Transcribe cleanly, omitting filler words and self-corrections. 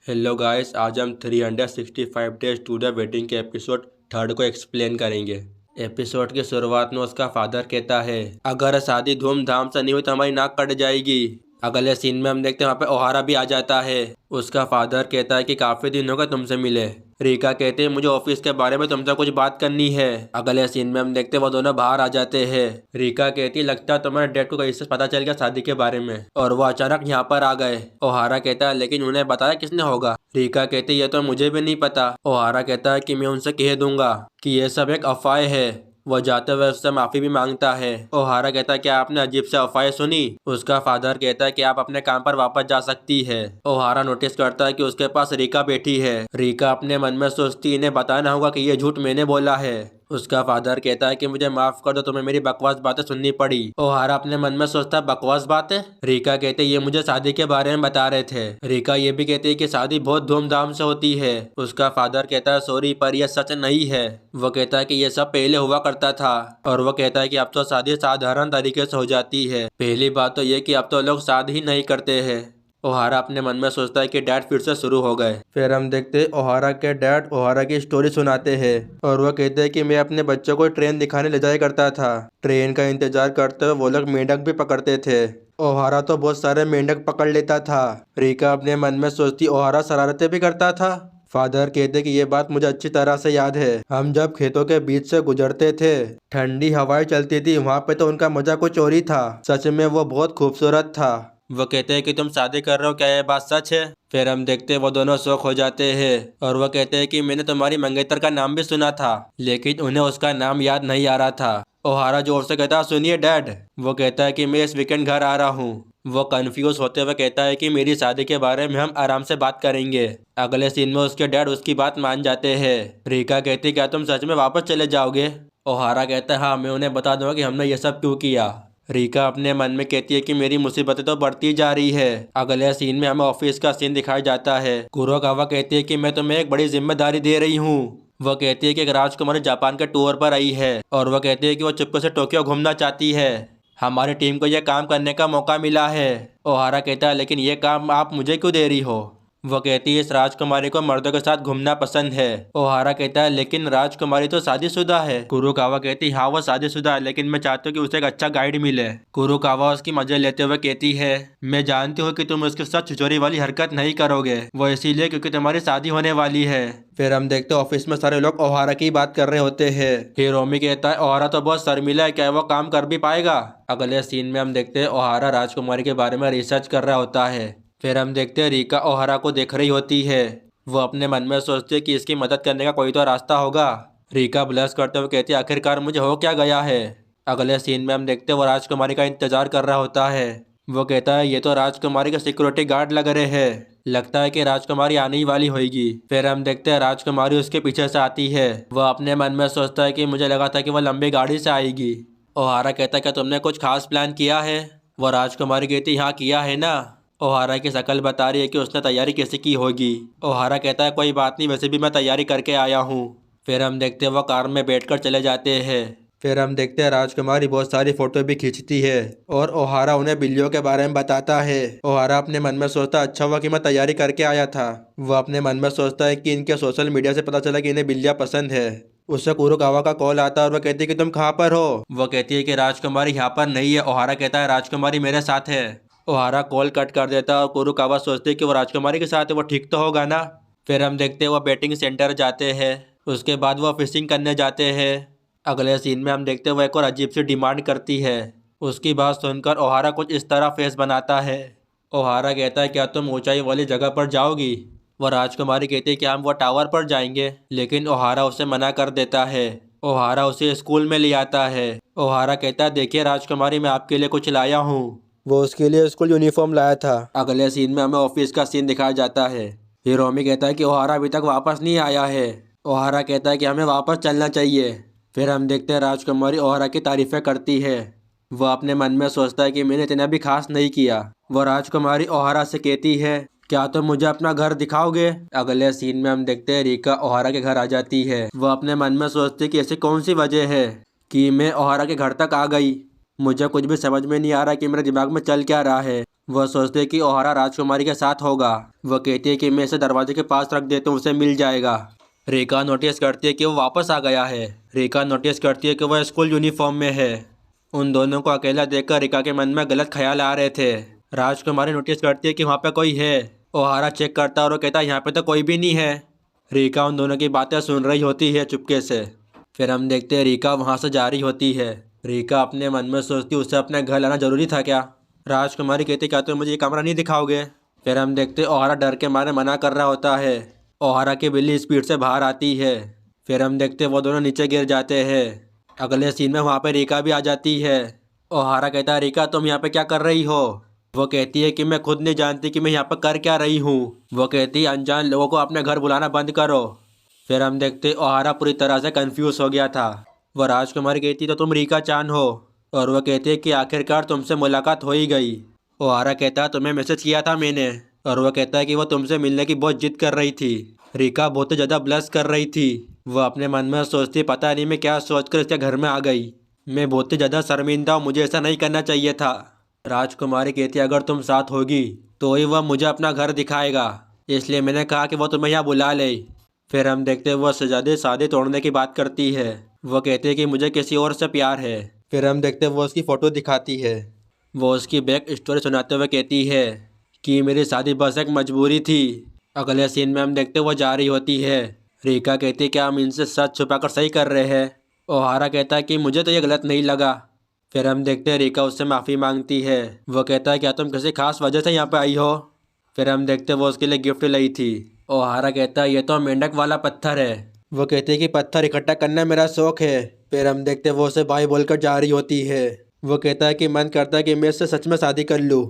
Hello guys, आज हम 365 days to the wedding के एपिसोड थर्ड को एक्सप्लेन करेंगे। एपिसोड की शुरुआत में उसका फादर कहता है, अगर शादी धूमधाम से नहीं हुई तो हमारी नाक कट जाएगी। अगले सीन में हम देखते हैं वहाँ पे ओहारा भी आ जाता है। उसका फादर कहता है कि काफी दिन हो गए तुमसे मिले। रीका कहते हैं मुझे ऑफिस के बारे में तुमसे कुछ बात करनी है। अगले सीन में हम देखते हैं वो दोनों बाहर आ जाते हैं। रीका कहती है लगता है तुम्हारे डैड को कहीं से पता चल गया शादी के बारे में और वो अचानक यहाँ पर आ गए। ओहारा कहता है लेकिन उन्हें बताया किसने होगा। रीका कहती है ये तो मुझे भी नहीं पता। ओहारा कहता है कि मैं उनसे कह दूंगा कि ये सब एक अफवाह है। वो जाते हुए उससे माफी भी मांगता है। ओहारा कहता है क्या आपने अजीब से अफवाह सुनी। उसका फादर कहता है कि आप अपने काम पर वापस जा सकती है। ओहारा नोटिस करता है कि उसके पास रीका बैठी है। रीका अपने मन में सोचती इन्हें बताना होगा कि ये झूठ मैंने बोला है। उसका फादर कहता है कि मुझे माफ कर दो, तुम्हें मेरी बकवास बातें सुननी पड़ी। ओहारा अपने मन में सोचता है बकवास बातें। रीका कहते ये मुझे शादी के बारे में बता रहे थे। रीका ये भी कहती है कि शादी बहुत धूमधाम से होती है। उसका फादर कहता है सॉरी पर यह सच नहीं है। वो कहता है कि ये सब पहले हुआ करता था और वो कहता है कि अब तो शादी साधारण तरीके से हो जाती है। पहली बात तो ये कि अब तो लोग शादी ही नहीं करते हैं। ओहारा अपने मन में सोचता है कि डैड फिर से शुरू हो गए। फिर हम देखते हैं ओहारा के डैड ओहारा की स्टोरी सुनाते हैं और वो कहते हैं कि मैं अपने बच्चों को ट्रेन दिखाने ले जाया करता था। ट्रेन का इंतजार करते हुए वो लोग मेंढक भी पकड़ते थे। ओहारा तो बहुत सारे मेंढक पकड़ लेता था। रीका अपने मन में सोचती ओहारा शरारतें भी करता था। फादर कहते कि ये बात मुझे अच्छी तरह से याद है। हम जब खेतों के बीच से गुजरते थे, ठंडी हवाएं चलती थी, वहाँ पे तो उनका मजा कुछ और ही था। सच में वो बहुत खूबसूरत था। वो कहते हैं कि तुम शादी कर रहे हो, क्या ये बात सच है। फिर हम देखते हैं वो दोनों शौक हो जाते हैं और वो कहते हैं कि मैंने तुम्हारी मंगेतर का नाम भी सुना था लेकिन उन्हें उसका नाम याद नहीं आ रहा था। ओहारा जोर से कहता है सुनिए डैड। वो कहता है कि मैं इस वीकेंड घर आ रहा हूँ। वो कंफ्यूज होते हुए कहता है कि मेरी शादी के बारे में हम आराम से बात करेंगे। अगले सीन में उसके डैड उसकी बात मान जाते हैं। रीका कहती क्या तुम सच में वापस चले जाओगे। ओहारा कहता है हाँ, मैं उन्हें बता दूंगा कि हमने ये सब क्यों किया। रीका अपने मन में कहती है कि मेरी मुसीबतें तो बढ़ती जा रही है। अगले सीन में हमें ऑफिस का सीन दिखाया जाता है। कुरोकावा कहती है कि मैं तुम्हें एक बड़ी जिम्मेदारी दे रही हूँ। वह कहती है कि एक राजकुमारी जापान के टूर पर आई है और वह कहती है कि वो चुपके से टोक्यो घूमना चाहती है। हमारी टीम को यह काम करने का मौका मिला है। ओहारा कहता है लेकिन ये काम आप मुझे क्यों दे रही हो। वो कहती है इस राजकुमारी को मर्दों के साथ घूमना पसंद है। ओहारा कहता है लेकिन राजकुमारी तो शादीशुदा है। कुरुकावा कहती हाँ वो शादीशुदा है लेकिन मैं चाहती हूँ कि उसे एक अच्छा गाइड मिले। कुरुकावा उसकी मजे लेते हुए कहती है मैं जानती हूँ कि तुम उसके साथ छिचोरी वाली हरकत नहीं करोगे, वो इसीलिए क्योंकि तुम्हारी शादी होने वाली है। फिर हम देखते हैं ऑफिस में सारे लोग ओहारा की बात कर रहे होते हैं। हिरोमी कहता है ओहारा तो बहुत शर्मिला है, क्या वो काम कर भी पाएगा। अगले सीन में हम देखते हैं ओहारा राजकुमारी के बारे में रिसर्च कर रहा होता है। फिर हम देखते हैं रीका ओहारा को देख रही होती है। वो अपने मन में सोचती है कि इसकी मदद करने का कोई तो रास्ता होगा। रीका ब्लश करते हुए कहती है आखिरकार मुझे हो क्या गया है। अगले सीन में हम देखते हैं वो राजकुमारी का इंतजार कर रहा होता है। वो कहता है ये तो राजकुमारी के सिक्योरिटी गार्ड लग रहे हैं, लगता है कि राजकुमारी आने ही वाली होगी। फिर हम देखते हैं राजकुमारी उसके पीछे से आती है। वह अपने मन में सोचता है कि मुझे लगा था कि वह लंबी गाड़ी से आएगी। ओहारा कहता है क्या तुमने कुछ खास प्लान किया है। वो राजकुमारी कहती हाँ किया है ना। ओहारा की शक्ल बता रही है कि उसने तैयारी कैसे की होगी। ओहारा कहता है कोई बात नहीं, वैसे भी मैं तैयारी करके आया हूँ। फिर हम देखते हैं वो कार में बैठकर चले जाते हैं। फिर हम देखते हैं राजकुमारी बहुत सारी फोटो भी खींचती है और ओहारा उन्हें बिल्लियों के बारे में बताता है। ओहारा अपने मन में सोचता है अच्छा हुआ कि मैं तैयारी करके आया था। वह अपने मन में सोचता है कि इनके सोशल मीडिया से पता चला कि इन्हें बिल्लियाँ पसंद है। उससे कुरुकावा का कॉल आता है और वह कहती है कि तुम कहाँ पर हो। वो कहती है कि राजकुमारी यहाँ पर नहीं है। ओहारा कहता है राजकुमारी मेरे साथ है। ओहारा कॉल कट कर देता है और कुरुकावा सोचते कि वो राजकुमारी के साथ है, वो ठीक तो होगा ना। फिर हम देखते हैं वो बैटिंग सेंटर जाते हैं। उसके बाद वो फिशिंग करने जाते हैं। अगले सीन में हम देखते हैं वो एक और अजीब सी डिमांड करती है। उसकी बात सुनकर ओहारा कुछ इस तरह फेस बनाता है। ओहारा कहता है क्या तुम ऊंचाई वाली जगह पर जाओगी। वो राजकुमारी कहती है कि हम वो टावर पर जाएंगे, लेकिन ओहारा उसे मना कर देता है। ओहारा उसे स्कूल में ले आता है। ओहारा कहता है देखिए राजकुमारी मैं आपके लिए कुछ लाया हूँ। वो उसके लिए स्कूल यूनिफॉर्म लाया था। अगले सीन में हमें ऑफिस का सीन दिखाया जाता है। हिरोमी कहता है कि ओहारा अभी तक वापस नहीं आया है। ओहारा कहता है कि हमें वापस चलना चाहिए। फिर हम देखते हैं राजकुमारी ओहारा की तारीफें करती है। वह अपने मन में सोचता है कि मैंने इतना भी खास नहीं किया। वह राजकुमारी ओहारा से कहती है क्या तुम मुझे अपना घर दिखाओगे। अगले सीन में हम देखते हैं रीका ओहारा के घर आ जाती है। वह अपने मन में सोचती है कि ऐसी कौन सी वजह है कि मैं ओहारा के घर तक आ गई। मुझे कुछ भी समझ में नहीं आ रहा कि मेरे दिमाग में चल क्या रहा है। वह सोचती है कि ओहारा राजकुमारी के साथ होगा। वह कहती है कि मैं इसे दरवाजे के पास रख देता हूँ, उसे मिल जाएगा। रेखा नोटिस करती है कि वो वापस आ गया है। रेखा नोटिस करती है कि वह स्कूल यूनिफॉर्म में है। उन दोनों को अकेला देखकर रेखा के मन में गलत ख्याल आ रहे थे। राजकुमारी नोटिस करती है कि वहाँ पे कोई है। ओहारा चेक करता है और वो कहता है यहाँ पे तो कोई भी नहीं है। रेखा उन दोनों की बातें सुन रही होती है चुपके से। फिर हम देखते हैं रेखा वहाँ से जा रही होती है। रेखा अपने मन में सोचती है उसे अपने घर लाना जरूरी था क्या। राजकुमारी कहती क्या तुम मुझे ये कमरा नहीं दिखाओगे। फिर हम देखते ओहारा डर के मारे मना कर रहा होता है। ओहारा की बिल्ली स्पीड से बाहर आती है। फिर हम देखते वो दोनों नीचे गिर जाते हैं। अगले सीन में वहाँ पे रेखा भी आ जाती है। ओहारा कहता है रेखा तुम यहाँ पे क्या कर रही हो। वो कहती है कि मैं खुद नहीं जानती कि मैं यहाँ पर कर क्या रही हूँ। वो कहती है अनजान लोगों को अपने घर बुलाना बंद करो। फिर हम देखते ओहारा पूरी तरह से कंफ्यूज हो गया था। वह राजकुमारी कहती तो तुम रीका चान हो। और वह कहती है कि आखिरकार तुमसे मुलाकात हो ही गई। ओहारा कहता है तुम्हें मैसेज किया था मैंने। और वह कहता है कि वह तुमसे मिलने की बहुत जिद कर रही थी। रीका बहुत ज़्यादा ब्लश कर रही थी। वह अपने मन में सोचती पता नहीं मैं क्या सोचकर इसके घर में आ गई। मैं बहुत ही ज़्यादा शर्मिंदा हूँ, मुझे ऐसा नहीं करना चाहिए था। राजकुमारी कहती अगर तुम साथ होगी तो ही वह मुझे अपना घर दिखाएगा, इसलिए मैंने कहा कि वह तुम्हें यहाँ बुला ले। फिर हम देखते वह शहजादी शादी तोड़ने की बात करती है। वह कहती है कि मुझे किसी और से प्यार है। फिर हम देखते वो उसकी फ़ोटो दिखाती है। वो उसकी बैक स्टोरी सुनाते हुए कहती है कि मेरी शादी बस एक मजबूरी थी। अगले सीन में हम देखते वो जा रही होती है। रीका कहती है क्या हम इनसे सच छुपाकर सही कर रहे हैं। ओहारा कहता है कि मुझे तो ये गलत नहीं लगा। फिर हम देखते हैं रीका उससे माफ़ी मांगती है। वो कहता है क्या तुम किसी खास वजह से यहाँ पे आई हो। फिर हम देखते हैं वो उसके लिए गिफ्ट लाई थी। ओहारा कहता है ये तो मेंढक वाला पत्थर है। वो कहती है कि पत्थर इकट्ठा करना मेरा शौक है। फिर हम देखते हैं वो उसे भाई बोलकर जा रही होती है। वो कहता है कि मन करता है कि मैं इससे सच में शादी कर लूँ।